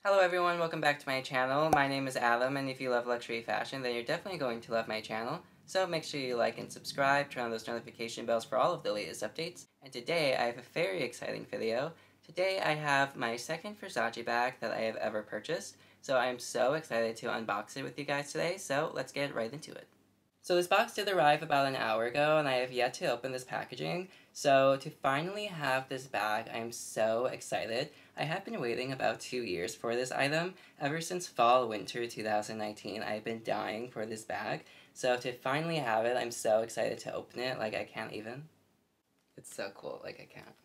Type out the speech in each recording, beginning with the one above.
Hello everyone, welcome back to my channel. My name is Adam, and if you love luxury fashion, then you're definitely going to love my channel. So make sure you like and subscribe, turn on those notification bells for all of the latest updates. And today I have a very exciting video. Today I have my second Versace bag that I have ever purchased. So I'm so excited to unbox it with you guys today, so let's get right into it. So this box did arrive about an hour ago, and I have yet to open this packaging. So to finally have this bag, I am so excited. I have been waiting about 2 years for this item. Ever since fall/winter 2019, I've been dying for this bag. So to finally have it, I'm so excited to open it. Like, I can't even. It's so cool. Like, I can't.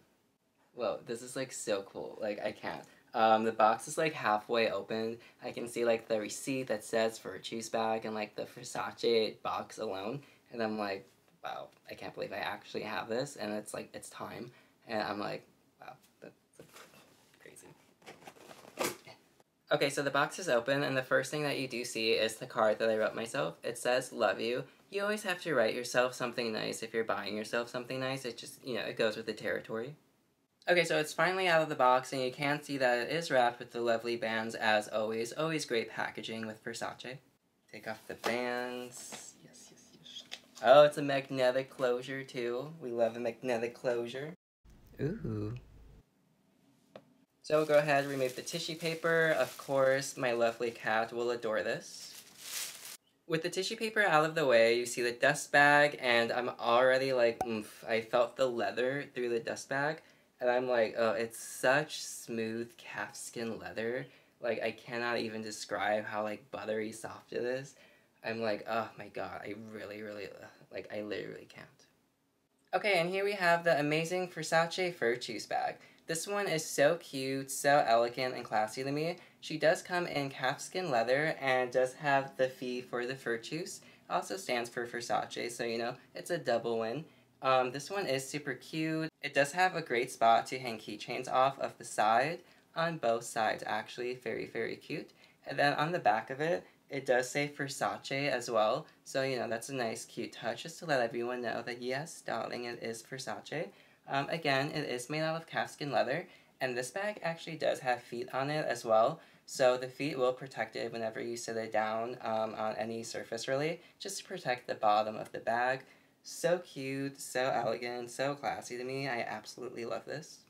Whoa, this is like so cool. Like, I can't. The box is like halfway open. I can see like the receipt that says for a juice bag and like the Versace box alone. And I'm like, wow, I can't believe I actually have this. And it's like, it's time. And I'm like, wow, that's crazy. Okay, so the box is open, and the first thing that you do see is the card that I wrote myself. It says, love you. You always have to write yourself something nice if you're buying yourself something nice. It just, it goes with the territory. Okay, so it's finally out of the box, and you can see that it is wrapped with the lovely bands as always. Always great packaging with Versace. Take off the bands. Yes, yes, yes. Oh, it's a magnetic closure, too. We love a magnetic closure. Ooh. So we'll go ahead and remove the tissue paper. Of course, my lovely cat will adore this. With the tissue paper out of the way, you see the dust bag, and I'm already like, oomph. I felt the leather through the dust bag. And I'm like, oh, it's such smooth calfskin leather. Like, I cannot even describe how, like, buttery soft it is. I'm like, oh my god, I really, like, I literally can't. Okay, and here we have the amazing Versace fur juice bag. This one is so cute, so elegant and classy to me. She does come in calfskin leather and does have the fee for the fur juice. Also stands for Versace, so it's a double win. This one is super cute. It does have a great spot to hang keychains off of the side, on both sides actually, very, very cute. And then on the back of it, it does say Versace as well, so that's a nice cute touch just to let everyone know that yes, darling, it is Versace. Again, it is made out of calfskin leather, and this bag actually does have feet on it as well, so the feet will protect it whenever you sit it down on any surface really, just to protect the bottom of the bag. So cute, so elegant, so classy to me. I absolutely love this.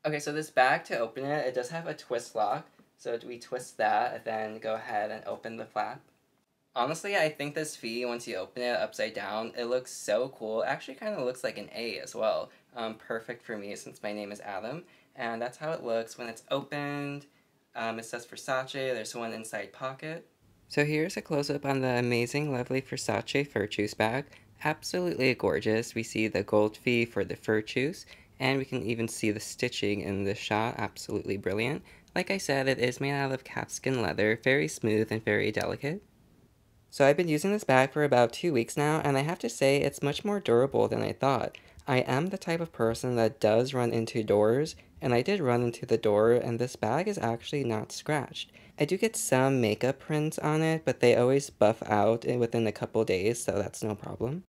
Okay, so this bag, to open it, it does have a twist lock. So we twist that, and then go ahead and open the flap. Honestly, I think this V, once you open it upside down, it looks so cool. It actually kind of looks like an A as well. Perfect for me since my name is Adam. And that's how it looks when it's opened. It says Versace. There's one inside pocket. So here's a close-up on the amazing, lovely Versace fur juice bag. Absolutely gorgeous. We see the gold V for the fur juice, and we can even see the stitching in the shot. Absolutely brilliant. Like I said, it is made out of calfskin leather, very smooth and very delicate. So I've been using this bag for about 2 weeks now, and I have to say it's much more durable than I thought. I am the type of person that does run into doors, and I did run into the door, and this bag is actually not scratched. I do get some makeup prints on it, but they always buff out within a couple days, so that's no problem.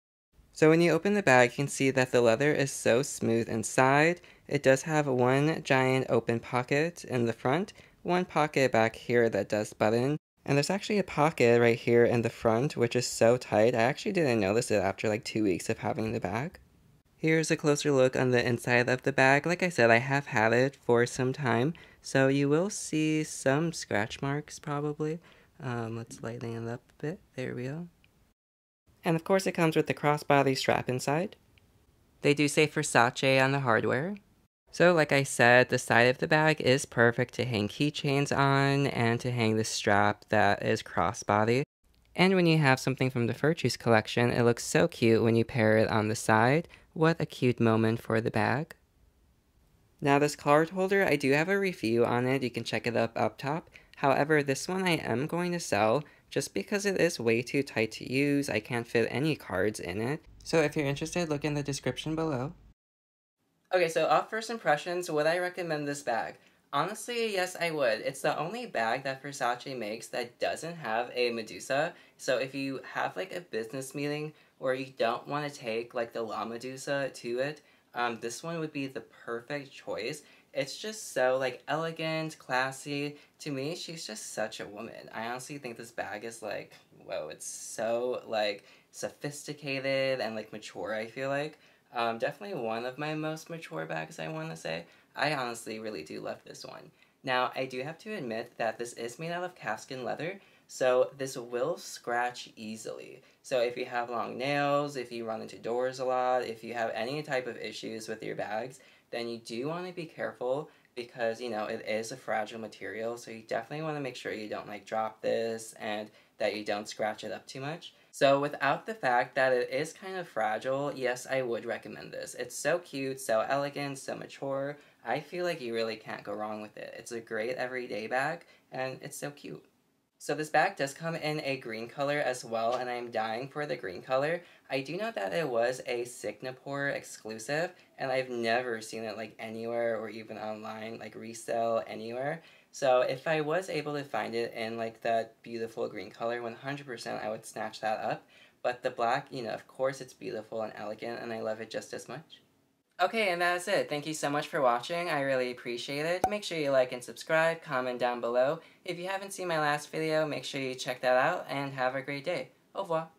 So when you open the bag, you can see that the leather is so smooth inside. It does have one giant open pocket in the front, one pocket back here that does button, and there's actually a pocket right here in the front, which is so tight. I actually didn't notice it after like 2 weeks of having the bag. Here's a closer look on the inside of the bag. Like I said, I have had it for some time, so you will see some scratch marks probably. Let's lighten it up a bit. There we go. And of course it comes with the crossbody strap inside. They do say Versace on the hardware. So like I said, the side of the bag is perfect to hang keychains on and to hang the strap that is crossbody. And when you have something from the Fur Juice collection, it looks so cute when you pair it on the side. What a cute moment for the bag. Now this card holder, I do have a review on it. You can check it up top. However, this one I am going to sell just because it is way too tight to use. I can't fit any cards in it. So if you're interested, look in the description below. Okay, so off first impressions, would I recommend this bag? Honestly, yes, I would. It's the only bag that Versace makes that doesn't have a Medusa. So if you have like a business meeting or you don't want to take like the La Medusa to it, this one would be the perfect choice. It's just so, like, elegant, classy. To me, she's just such a woman. I honestly think this bag is, like, whoa, it's so, like, sophisticated and, like, mature, I feel like. Definitely one of my most mature bags, I want to say. I honestly really do love this one. Now, I do have to admit that this is made out of calfskin leather, so this will scratch easily. So if you have long nails, if you run into doors a lot, if you have any type of issues with your bags, then you do want to be careful because, you know, it is a fragile material, so you definitely want to make sure you don't, like, drop this and that you don't scratch it up too much. So without the fact that it is kind of fragile, yes, I would recommend this. It's so cute, so elegant, so mature. I feel like you really can't go wrong with it. It's a great everyday bag, and it's so cute. So this bag does come in a green color as well, and I'm dying for the green color. I do know that it was a Singapore exclusive, and I've never seen it, like, anywhere or even online, like, resale anywhere. So if I was able to find it in, like, that beautiful green color, 100% I would snatch that up. But the black, you know, of course it's beautiful and elegant, and I love it just as much. Okay, and that's it. Thank you so much for watching. I really appreciate it. Make sure you like and subscribe, comment down below. If you haven't seen my last video, make sure you check that out, and have a great day. Au revoir.